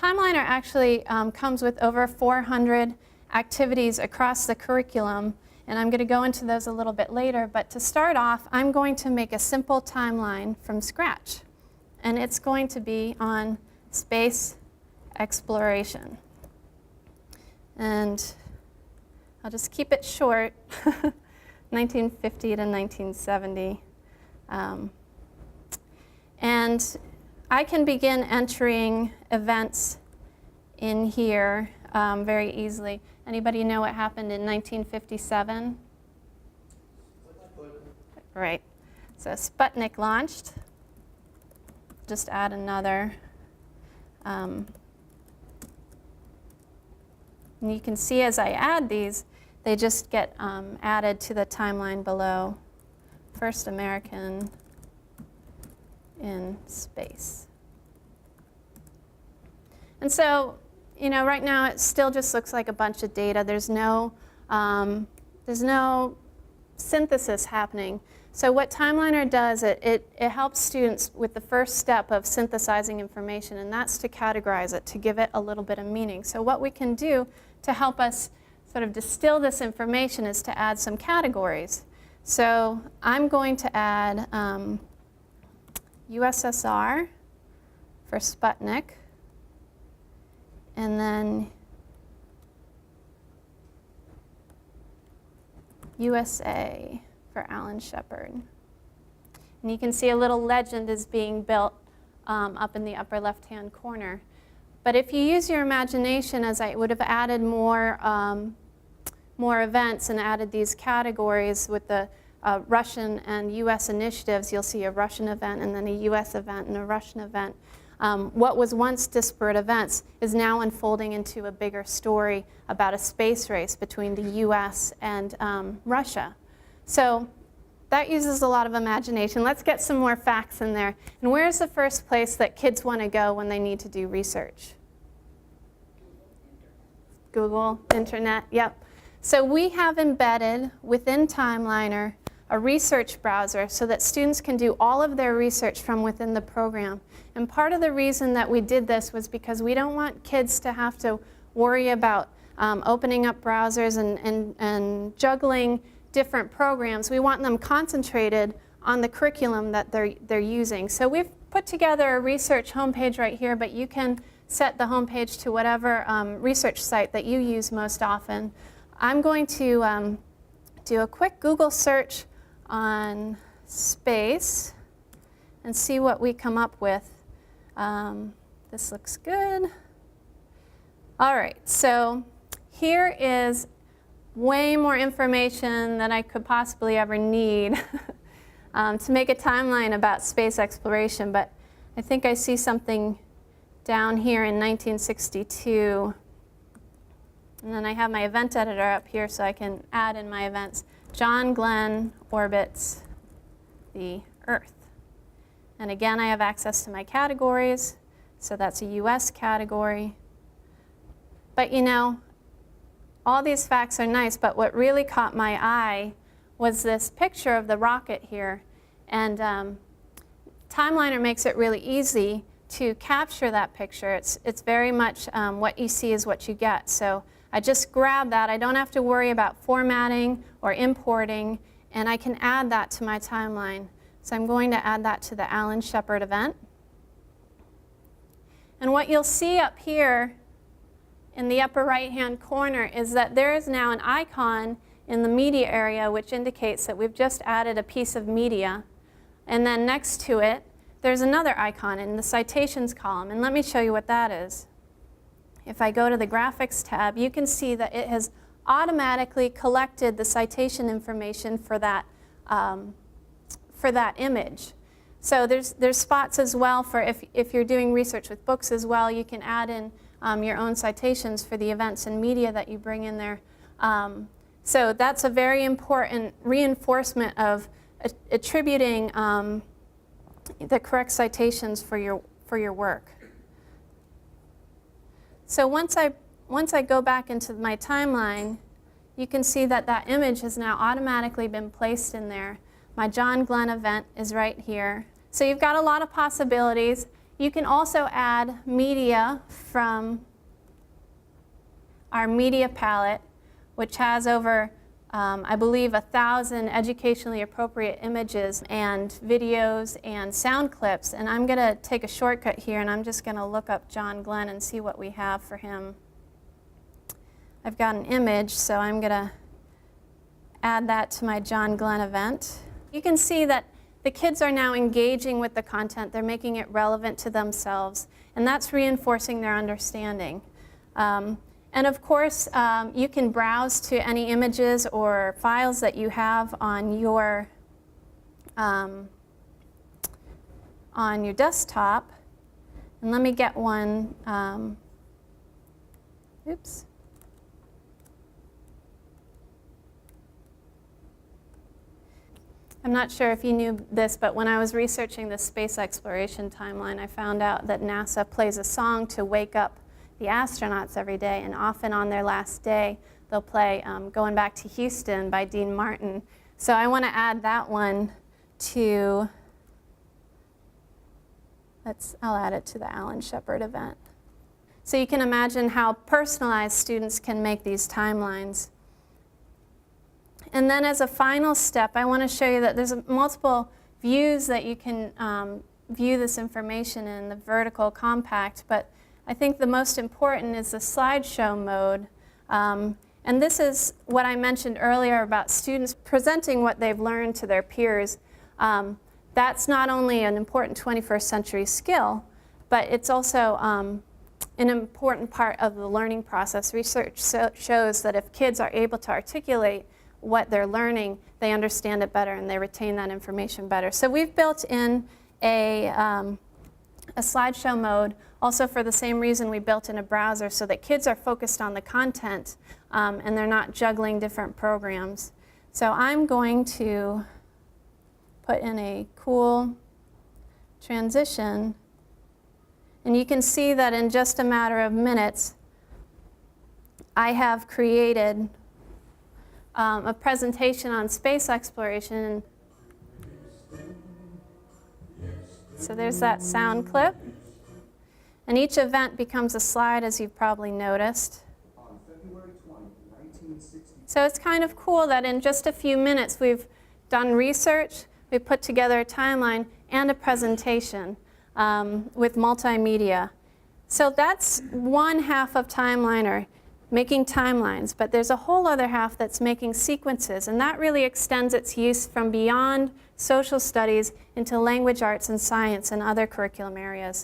Timeliner actually comes with over 400 activities across the curriculum, and I'm going to go into those a little bit later. But to start off, I'm going to make a simple timeline from scratch, and it's going to be on space exploration. And I'll just keep it short, 1950 to 1970. And I can begin entering events in here very easily. Anybody know what happened in 1957? Right. So Sputnik launched. Just add another. And you can see as I add these, they just get added to the timeline below. First American in space. And so, you know, right now it still just looks like a bunch of data. There's no synthesis happening. So what Timeliner does, it helps students with the first step of synthesizing information, and that's to categorize it, to give it a little bit of meaning. So what we can do to help us sort of distill this information is to add some categories. So I'm going to add USSR for Sputnik, and then USA for Alan Shepard. And you can see a little legend is being built up in the upper left-hand corner. But if you use your imagination, as I would have added more events and added these categories with the Russian and US initiatives, you'll see a Russian event and then a US event and a Russian event. What was once disparate events is now unfolding into a bigger story about a space race between the US and Russia. So that uses a lot of imagination. Let's get some more facts in there. And where's the first place that kids want to go when they need to do research? Google, Internet, yep. So we have embedded within Timeliner a research browser so that students can do all of their research from within the program. And part of the reason that we did this was because we don't want kids to have to worry about opening up browsers and juggling different programs. We want them concentrated on the curriculum that they're using. So we've put together a research homepage right here, but you can set the homepage to whatever research site that you use most often. I'm going to do a quick Google search on space and see what we come up with. This looks good. All right, so here is way more information than I could possibly ever need to make a timeline about space exploration, but I think I see something down here in 1962. And then I have my event editor up here so I can add in my events. John Glenn orbits the Earth. And again, I have access to my categories, so that's a US category. But you know, all these facts are nice, but what really caught my eye was this picture of the rocket here. And Timeliner makes it really easy to capture that picture. It's very much what you see is what you get. So I just grab that. I don't have to worry about formatting or importing, and I can add that to my timeline. So I'm going to add that to the Alan Shepard event. And what you'll see up here in the upper right-hand corner is that there is now an icon in the media area which indicates that we've just added a piece of media. And then next to it, there's another icon in the citations column. And let me show you what that is. If I go to the graphics tab, you can see that it has automatically collected the citation information for that image. So there's spots as well for if you're doing research with books as well, you can add in your own citations for the events and media that you bring in there. So that's a very important reinforcement of attributing the correct citations for your work. So once I go back into my timeline, you can see that that image has now automatically been placed in there. My John Glenn event is right here. So you've got a lot of possibilities. You can also add media from our media palette, which has over, I believe, 1,000 educationally appropriate images and videos and sound clips. And I'm going to take a shortcut here, and I'm just going to look up John Glenn and see what we have for him. I've got an image, so I'm going to add that to my John Glenn event. You can see that the kids are now engaging with the content. They're making it relevant to themselves, and that's reinforcing their understanding. And of course, you can browse to any images or files that you have on your desktop. And let me get one. Oops. I'm not sure if you knew this, but when I was researching the space exploration timeline, I found out that NASA plays a song to wake up the astronauts every day, and often on their last day, they'll play Going Back to Houston by Dean Martin. So I want to add that one to, I'll add it to the Alan Shepard event. So you can imagine how personalized students can make these timelines. And then as a final step, I want to show you that there's multiple views that you can view this information in, the vertical, compact, but I think the most important is the slideshow mode. And this is what I mentioned earlier about students presenting what they've learned to their peers. That's not only an important 21st century skill, but it's also an important part of the learning process. Research shows that if kids are able to articulate what they're learning, they understand it better and they retain that information better. So we've built in a slideshow mode, also for the same reason we built in a browser, so that kids are focused on the content and they're not juggling different programs. So I'm going to put in a cool transition, and you can see that in just a matter of minutes, I have created a presentation on space exploration. So there's that sound clip. And each event becomes a slide, as you've probably noticed. On February 20, 1960. So it's kind of cool that in just a few minutes we've done research, we've put together a timeline and a presentation with multimedia. So that's one half of Timeliner, making timelines, but there's a whole other half that's making sequences, and that really extends its use from beyond social studies into language arts and science and other curriculum areas.